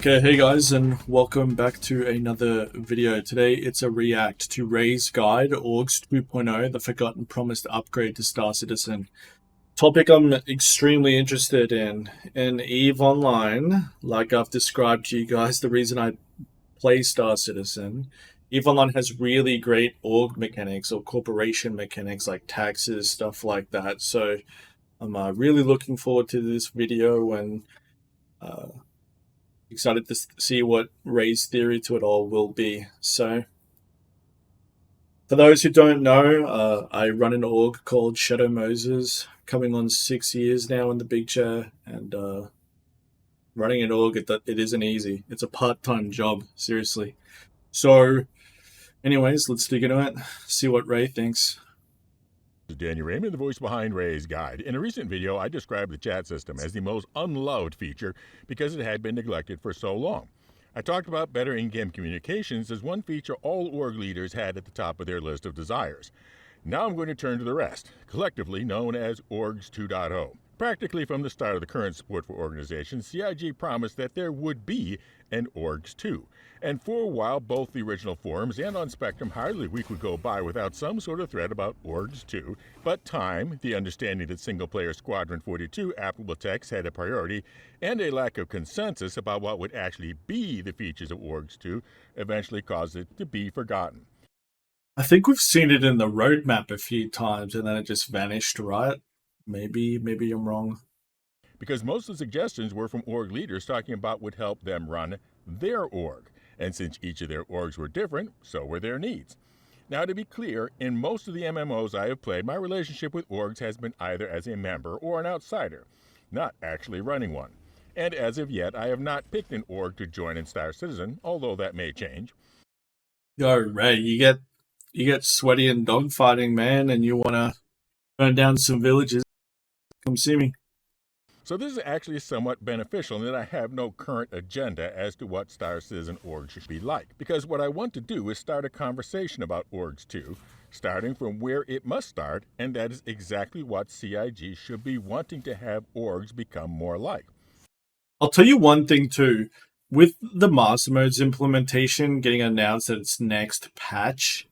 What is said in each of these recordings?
Okay, hey guys, and welcome back to another video. Today it's a react to Ray's guide, Orgs 2.0, the forgotten promised upgrade to Star Citizen. Topic I'm extremely interested in EVE Online, like I've described to you guys, the reason I play Star Citizen. EVE Online has really great org mechanics or corporation mechanics like taxes, stuff like that. So I'm really looking forward to this video and excited to see what Ray's theory to it all will be. So, for those who don't know, I run an org called Shadow Moses, coming on 6 years now in the big chair, and running an org, it isn't easy. It's a part-time job, seriously. So, anyways, let's dig into it, see what Ray thinks. Daniel Raymond, the voice behind Ray's guide. In a recent video, I described the chat system as the most unloved feature because it had been neglected for so long. I talked about better in-game communications as one feature all org leaders had at the top of their list of desires. Now I'm going to turn to the rest, collectively known as Orgs 2.0. Practically from the start of the current support for organizations, CIG promised that there would be an Orgs 2. And for a while, both the original forums and on Spectrum, hardly a week would go by without some sort of thread about Orgs 2. But time, the understanding that single-player Squadron 42 applicable text had a priority, and a lack of consensus about what would actually be the features of Orgs 2 eventually caused it to be forgotten. I think we've seen it in the roadmap a few times and then it just vanished, right? Maybe I'm wrong. Because most of the suggestions were from org leaders talking about what would help them run their org. And since each of their orgs were different, so were their needs. Now, to be clear, in most of the MMOs I have played, my relationship with orgs has been either as a member or an outsider, not actually running one. And as of yet, I have not picked an org to join in Star Citizen, although that may change. Yo, Ray, you get sweaty and dogfighting, man, and you want to burn down some villages, come see me. So this is actually somewhat beneficial in that I have no current agenda as to what Star Citizen org should be like. Because what I want to do is start a conversation about Orgs 2, starting from where it must start, and that is exactly what CIG should be wanting to have orgs become more like. I'll tell you one thing too. With the Master Modes implementation getting announced at its next patch,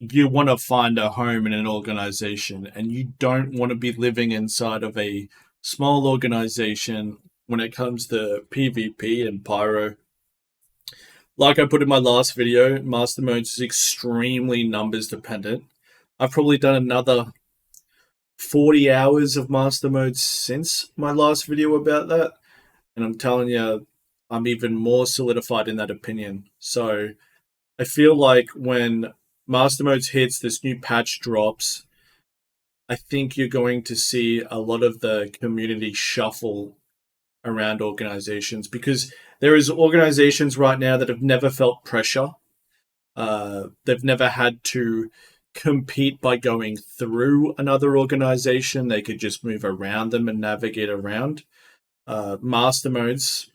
you want to find a home in an organization, and you don't want to be living inside of a small organization when it comes to PvP and Pyro. Like I put in my last video, Master Modes is extremely numbers dependent. I've probably done another 40 hours of Master Modes since my last video about that, and I'm telling you, I'm even more solidified in that opinion. So I feel like when Master Modes hits, this new patch drops, I think you're going to see a lot of the community shuffle around organizations, because there is organizations right now that have never felt pressure. They've never had to compete by going through another organization. They could just move around them and navigate around. Master Modes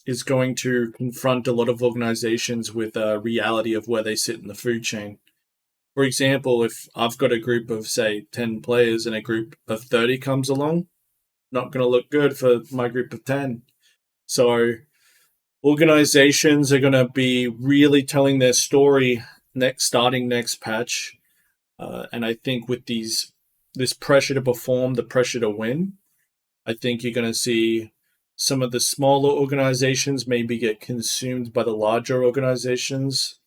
is going to confront a lot of organizations with a reality of where they sit in the food chain. For example, if I've got a group of, say, 10 players and a group of 30 comes along, not going to look good for my group of 10. So organizations are going to be really telling their story starting next patch. And I think with this pressure to perform, the pressure to win, I think you're going to see some of the smaller organizations maybe get consumed by the larger organizations.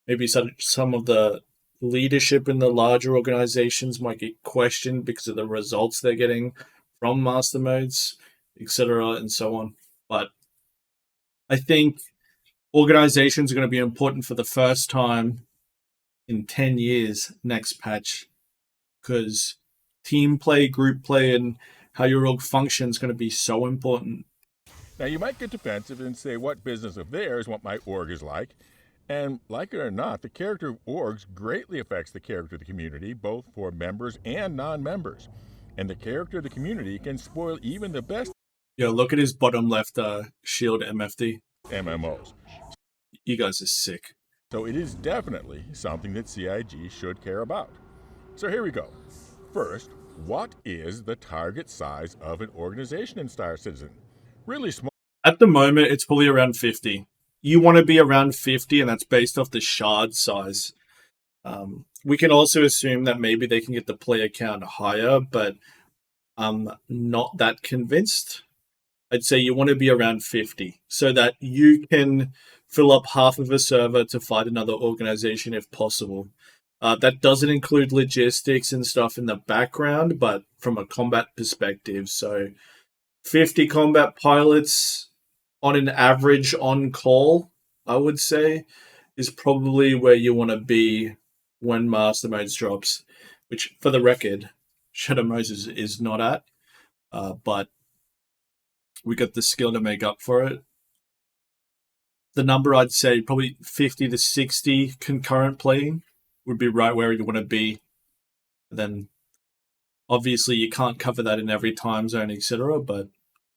Maybe some of the leadership in the larger organizations might get questioned because of the results they're getting from Master Modes, etc., and so on. But I think organizations are going to be important for the first time in 10 years next patch, because team play, group play, and how your org functions is going to be so important. Now, you might get defensive and say what business of theirs what my org is like. And like it or not, the character of orgs greatly affects the character of the community, both for members and non-members. And the character of the community can spoil even the best. Yo, look at his bottom left shield MFD. MMOs. You guys are sick. So it is definitely something that CIG should care about. So here we go. First, what is the target size of an organization in Star Citizen? Really small. At the moment, it's probably around 50. You want to be around 50, and that's based off the shard size. We can also assume that maybe they can get the player count higher, but I'm not that convinced. I'd say you want to be around 50 so that you can fill up half of a server to fight another organization if possible. That doesn't include logistics and stuff in the background, but from a combat perspective. So 50 combat pilots on an average on call, I would say, is probably where you want to be when Master Modes drops, which, for the record, Shadow Moses is not at, but we got the skill to make up for it. The number, I'd say probably 50 to 60 concurrent playing would be right where you want to be. Then obviously you can't cover that in every time zone, etc., but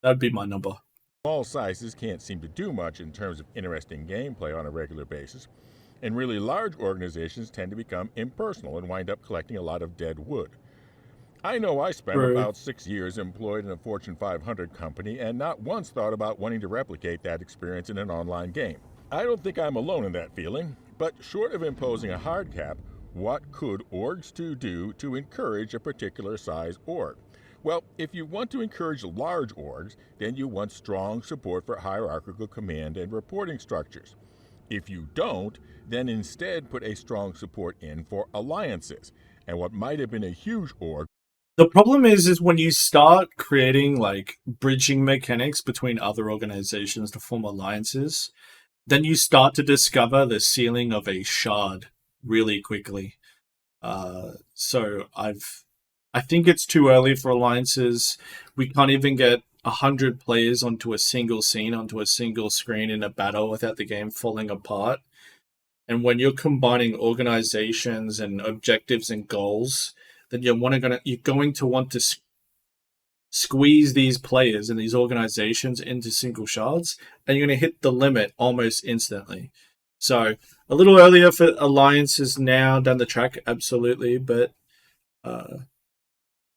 that'd be my number. Small sizes can't seem to do much in terms of interesting gameplay on a regular basis, and really large organizations tend to become impersonal and wind up collecting a lot of dead wood. I know I spent about 6 years employed in a Fortune 500 company and not once thought about wanting to replicate that experience in an online game. I don't think I'm alone in that feeling, but short of imposing a hard cap, what could orgs do to encourage a particular size org? Well, if you want to encourage large orgs, then you want strong support for hierarchical command and reporting structures. If you don't, then instead put a strong support in for alliances, and what might have been a huge org. The problem is when you start creating like bridging mechanics between other organizations to form alliances, then you start to discover the ceiling of a shard really quickly. So I think it's too early for alliances. We can't even get 100 players onto a single scene, onto a single screen in a battle without the game falling apart. And when you're combining organizations and objectives and goals, then you're going to want to squeeze these players and these organizations into single shards, and you're going to hit the limit almost instantly. So a little earlier for alliances now down the track, absolutely, but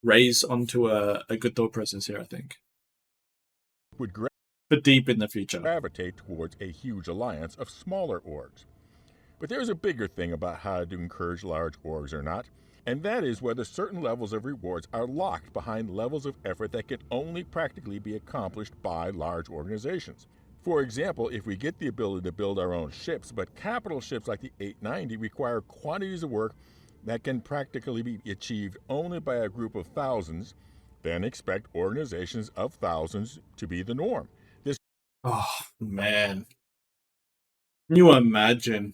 raise onto a good thought process here, I think. But deep in the future. Gravitate towards a huge alliance of smaller orgs. But there's a bigger thing about how to encourage large orgs or not, and that is whether certain levels of rewards are locked behind levels of effort that can only practically be accomplished by large organizations. For example, if we get the ability to build our own ships, but capital ships like the 890 require quantities of work that can practically be achieved only by a group of thousands, then expect organizations of thousands to be the norm. Oh, man. Can you imagine?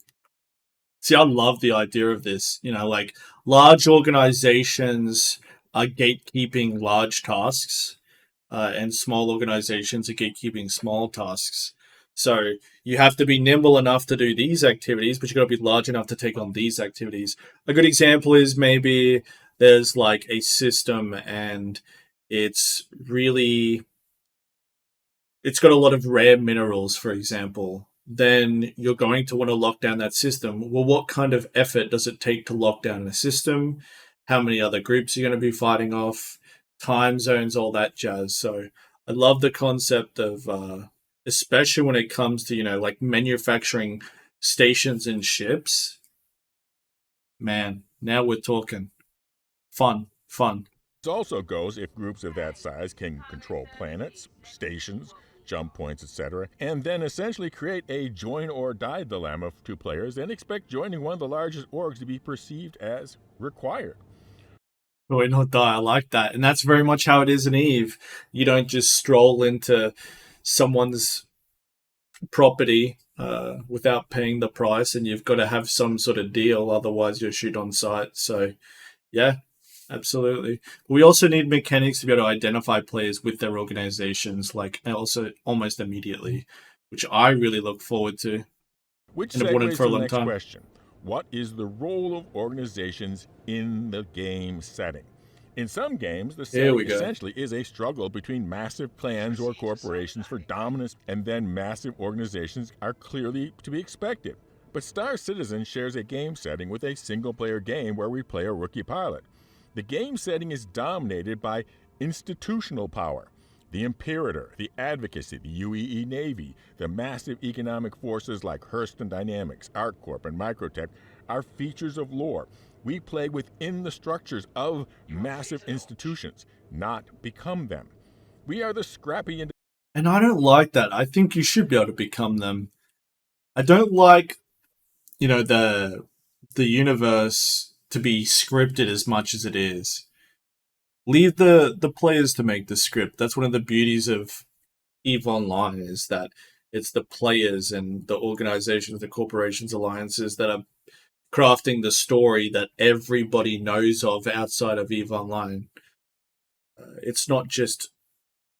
See, I love the idea of this. Like large organizations are gatekeeping large tasks, and small organizations are gatekeeping small tasks. So you have to be nimble enough to do these activities, but you got to be large enough to take on these activities. A good example is maybe there's like a system and it's got a lot of rare minerals, for example. Then you're going to want to lock down that system. Well, what kind of effort does it take to lock down a system? How many other groups are you going to be fighting off? Time zones, all that jazz. So I love the concept of, especially when it comes to, like manufacturing stations and ships. Man, now we're talking. Fun. This also goes if groups of that size can control planets, stations, jump points, etc., and then essentially create a join or die dilemma to players and expect joining one of the largest orgs to be perceived as required. Join or die, I like that. And that's very much how it is in EVE. You don't just stroll into someone's property without paying the price, and you've got to have some sort of deal, otherwise you'll shoot on sight. So, yeah. Absolutely. We also need mechanics to be able to identify players with their organizations, like also almost immediately, which I really look forward to. Which segues to the next question. What is the role of organizations in the game setting? In some games, the setting essentially is a struggle between massive clans or corporations for dominance, and then massive organizations are clearly to be expected. But Star Citizen shares a game setting with a single-player game where we play a rookie pilot. The game setting is dominated by institutional power. The Imperator, the Advocacy, the UEE Navy, the massive economic forces like Hurston Dynamics, ArcCorp, and Microtech are features of lore. We play within the structures of massive institutions, not become them. We are the scrappy And I don't like that. I think you should be able to become them. I don't like, the universe to be scripted as much as it is. Leave the players to make the script. That's one of the beauties of EVE Online, is that it's the players and the organizations, the corporations, alliances that are crafting the story that everybody knows of outside of EVE Online. It's not just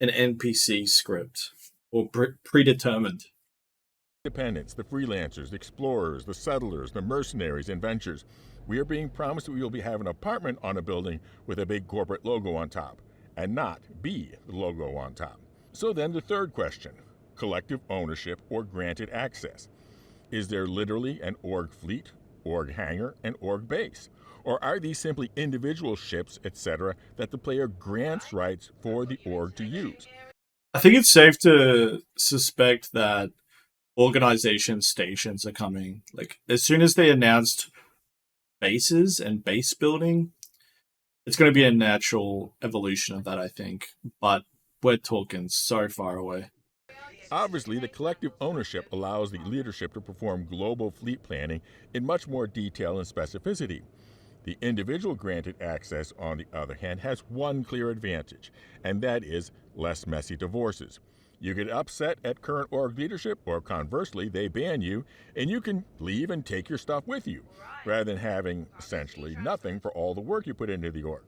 an NPC script or predetermined. independents, the freelancers, the explorers, the settlers, the mercenaries, and ventures. We are being promised that we will have an apartment on a building with a big corporate logo on top, and not be the logo on top. So then the third question, collective ownership or granted access. Is there literally an org fleet, org hangar, and org base? Or are these simply individual ships, etc., that the player grants rights for the org to use? I think it's safe to suspect that organization stations are coming. Like, as soon as they announced bases and base building, it's going to be a natural evolution of that, I think. But we're talking so far away. Obviously, the collective ownership allows the leadership to perform global fleet planning in much more detail and specificity. The individual granted access, on the other hand, has one clear advantage, and that is less messy divorces. You get upset at current org leadership, or conversely, they ban you, and you can leave and take your stuff with you, rather than having essentially nothing for all the work you put into the org.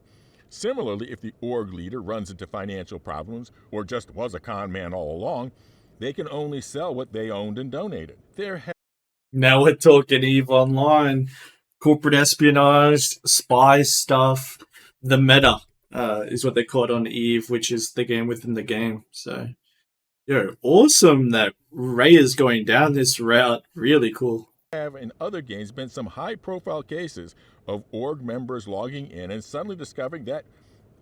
Similarly, if the org leader runs into financial problems, or just was a con man all along, they can only sell what they owned and donated. Now we're talking EVE Online, corporate espionage, spy stuff. The meta is what they call it on EVE, which is the game within the game. So, awesome that Ray is going down this route. Really cool. Have in other games been some high-profile cases of org members logging in and suddenly discovering that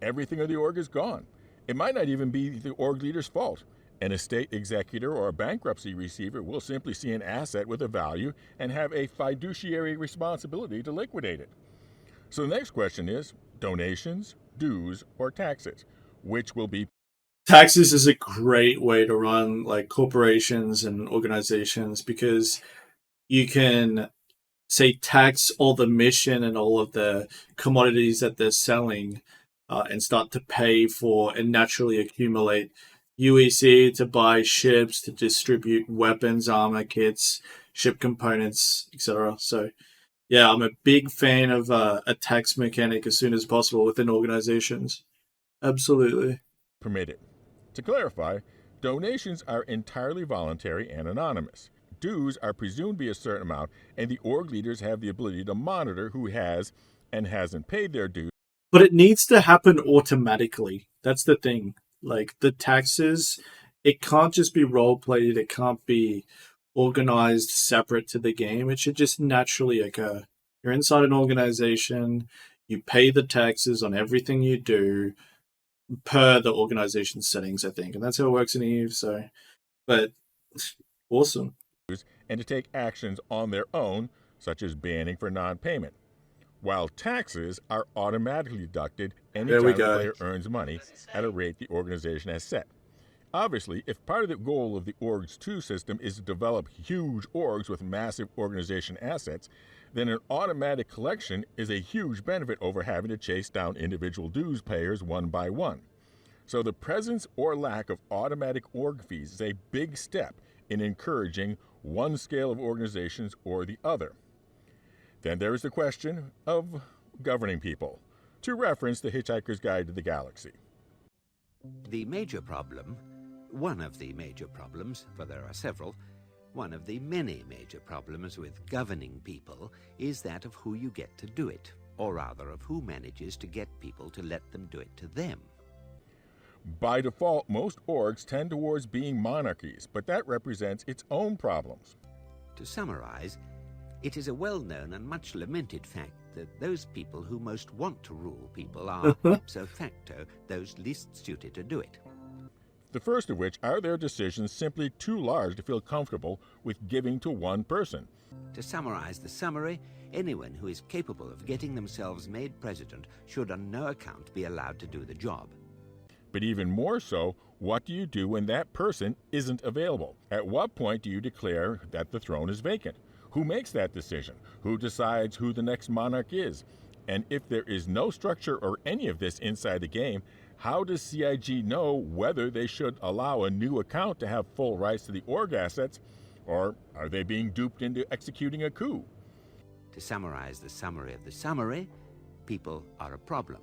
everything of the org is gone. It might not even be the org leader's fault. An estate executor or a bankruptcy receiver will simply see an asset with a value and have a fiduciary responsibility to liquidate it. So the next question is, donations, dues, or taxes? Which will be? Taxes is a great way to run like corporations and organizations, because you can say tax all the mission and all of the commodities that they're selling, and start to pay for and naturally accumulate UEC to buy ships, to distribute weapons, armor kits, ship components, etc. So, yeah, I'm a big fan of a tax mechanic as soon as possible within organizations. Absolutely. Permitted. To clarify, donations are entirely voluntary and anonymous. Dues are presumed to be a certain amount, and the org leaders have the ability to monitor who has and hasn't paid their dues. But it needs to happen automatically. That's the thing. Like, the taxes, it can't just be role-played. It can't be organized separate to the game. It should just naturally occur. You're inside an organization. You pay the taxes on everything you do per the organization's settings, I think. And that's how it works in EVE. So, but awesome. And to take actions on their own, such as banning for non-payment. While taxes are automatically deducted anytime the player earns money at a rate the organization has set. Obviously, if part of the goal of the Orgs 2 system is to develop huge orgs with massive organization assets, then an automatic collection is a huge benefit over having to chase down individual dues payers one by one. So the presence or lack of automatic org fees is a big step in encouraging one scale of organizations or the other. Then there is the question of governing people, to reference the Hitchhiker's Guide to the Galaxy. The major problem, one of the major problems, for there are several, one of the many major problems with governing people is that of who you get to do it, or rather of who manages to get people to let them do it to them. By default, most orgs tend towards being monarchies, but that represents its own problems. To summarize, it is a well-known and much lamented fact that those people who most want to rule people are, ipso facto, those least suited to do it. The first of which are their decisions simply too large to feel comfortable with giving to one person. To summarize the summary, anyone who is capable of getting themselves made president should on no account be allowed to do the job. But even more so, what do you do when that person isn't available? At what point do you declare that the throne is vacant? Who makes that decision? Who decides who the next monarch is? And if there is no structure or any of this inside the game, how does CIG know whether they should allow a new account to have full rights to the org assets, or are they being duped into executing a coup? To summarize the summary of the summary, people are a problem.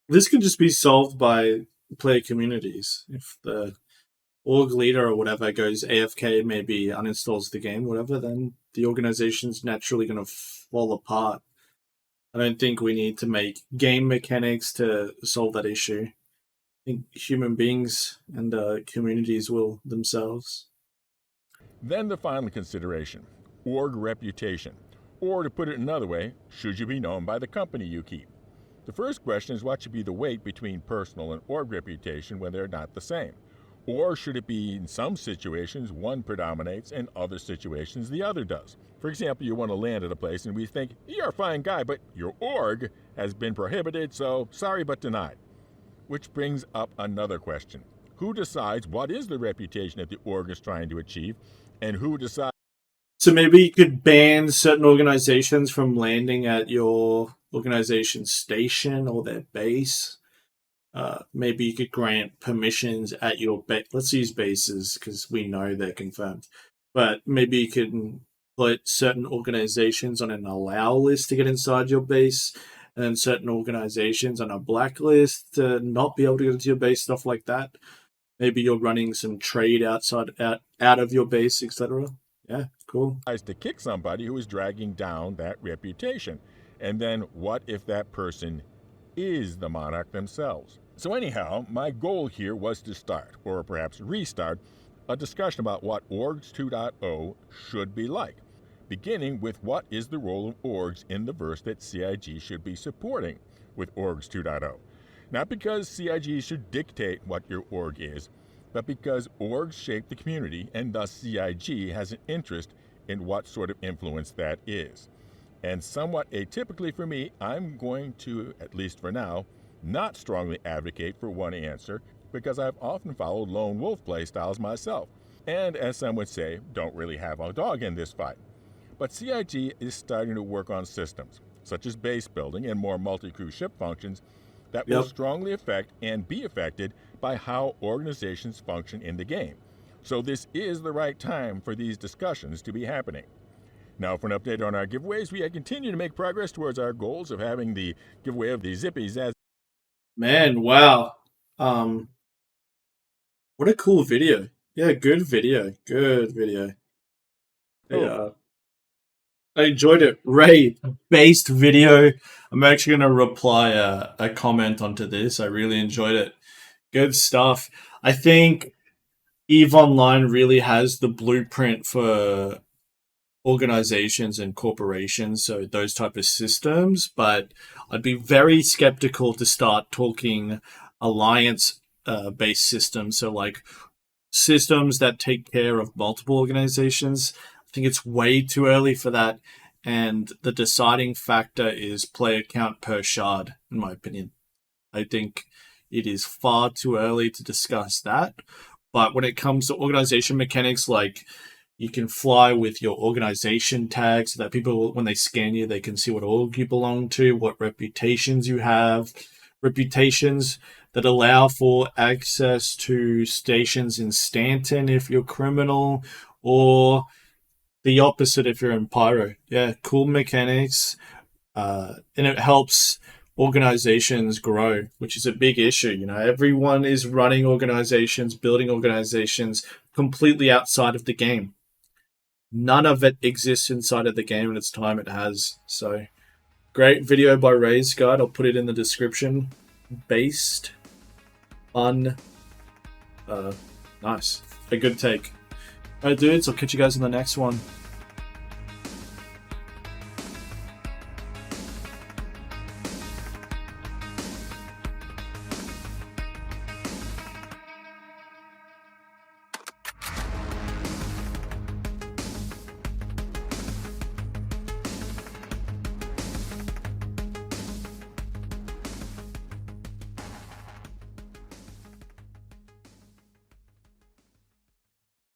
This could just be solved by player communities. If the org leader or whatever goes AFK, maybe uninstalls the game, whatever, then the organization's naturally going to fall apart. I don't think we need to make game mechanics to solve that issue. I think human beings and communities will themselves. Then the final consideration, org reputation. Or to put it another way, should you be known by the company you keep? The first question is, what should be the weight between personal and org reputation when they're not the same? Or should it be in some situations one predominates and other situations the other does? For example, you want to land at a place and we think, you're a fine guy, but your org has been prohibited, so sorry but denied. Which brings up another question. Who decides what is the reputation that the org is trying to achieve, and who decides? So maybe you could ban certain organizations from landing at your organization's station or their base. Maybe you could grant permissions at your base. Let's use bases because we know they're confirmed. But maybe you can put certain organizations on an allow list to get inside your base, and then certain organizations on a blacklist to not be able to get into your base, stuff like that. Maybe you're running some trade out of your base, etc. Yeah, cool. To kick somebody who is dragging down that reputation. And then what if that person is the monarch themselves? So anyhow, my goal here was to start, or perhaps restart, a discussion about what Orgs 2.0 should be like, beginning with what is the role of orgs in the verse that CIG should be supporting with Orgs 2.0. Not because CIG should dictate what your org is, but because orgs shape the community, and thus CIG has an interest in what sort of influence that is. And somewhat atypically for me, I'm going to, at least for now, not strongly advocate for one answer, because I've often followed lone wolf playstyles myself, and as some would say, don't really have a dog in this fight. But CIG is starting to work on systems, such as base building and more multi-crew ship functions, that will strongly affect and be affected by how organizations function in the game. So this is the right time for these discussions to be happening. Now for an update on our giveaways, we continue to make progress towards our goals of having the giveaway of the Zippies as... Man, wow. What a cool video. Yeah, good video. Good video. Yeah. I enjoyed it. Ray-based video. I'm actually going to reply a comment onto this. I really enjoyed it. Good stuff. I think EVE Online really has the blueprint for organizations and corporations, so those type of systems, but I'd be very skeptical to start talking alliance-based systems, so like systems that take care of multiple organizations. I think it's way too early for that, and the deciding factor is player count per shard, in my opinion. I think it is far too early to discuss that, but when it comes to organization mechanics, like you can fly with your organization tag so that people, when they scan you, they can see what org you belong to, what reputations you have, reputations that allow for access to stations in Stanton if you're criminal, or the opposite if you're in Pyro. Yeah, cool mechanics. And it helps organizations grow, which is a big issue. You know, everyone is running organizations, building organizations completely outside of the game. None of it exists inside of the game, and it's time it has. So, great video by Ray's Guide. I'll put it in the description. Based on... nice. A good take. Alright, dudes, I'll catch you guys in the next one.